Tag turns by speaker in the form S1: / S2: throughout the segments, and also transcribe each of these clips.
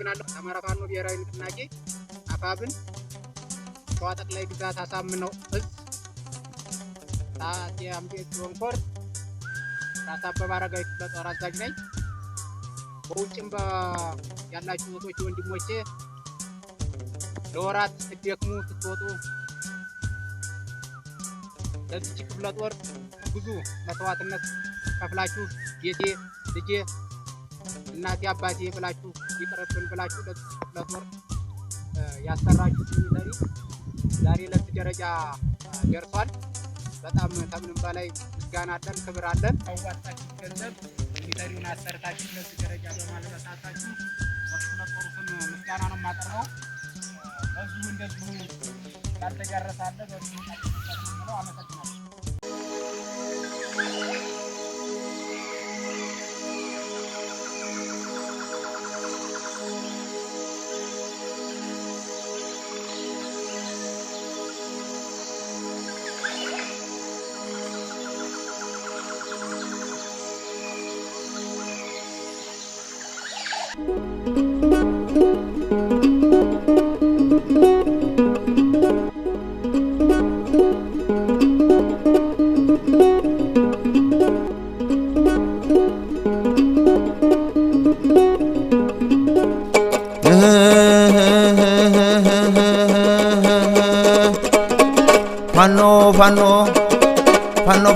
S1: አመሰግናለሁ። አማራ ፋኖ ብሔራዊ ንቅናቄ አፋብን ሸዋ ጠቅላይ ግዛት አሳምነው እዝ ታቴ አምዴት ወንኮር ራስ አበበ አረጋዊ ክፍለ ጦር አዛዥ ነኝ። በውጭም ያላችሁ እህቶቼ ወንድሞቼ ለወራት ስትደክሙ ስትወጡ ለዚህ ክፍለ ጦር ብዙ መስዋዕትነት ከፍላችሁ ቤቴ ልጄ እናቴ አባቴ ብላችሁ ይቅርብን ብላችሁ ለዚህ ክፍለ ጦር ያሰራችሁ ሚሊተሪ ዛሬ ለዚህ ደረጃ ደርሷል። በጣም ከምንም በላይ ምስጋና አለን፣ ክብር አለን። አዋጣችሁ ገንዘብ ሚሊተሪውን አሰርታችሁ ለዚህ ደረጃ በማድረሳችሁ ለክፍለ ጦሩ ስም ምስጋና ነው የማቀርበው። በዚሁ እንደዚሁ ያልተዳረሳለ በዚሁ ነው። አመሰግናለሁ።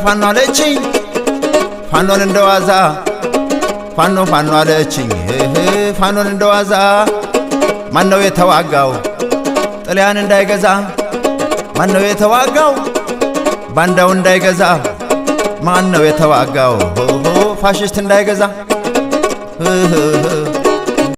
S1: ፋኖ አለችኝ ፋኖን እንደዋዛ ፋኖ አለችኝ ፋኖን እንደዋዛ ማነው የተዋጋው ጥልያን እንዳይገዛ ማነው የተዋጋው ባንዳው እንዳይገዛ ማነው የተዋጋው ፋሽስት እንዳይገዛ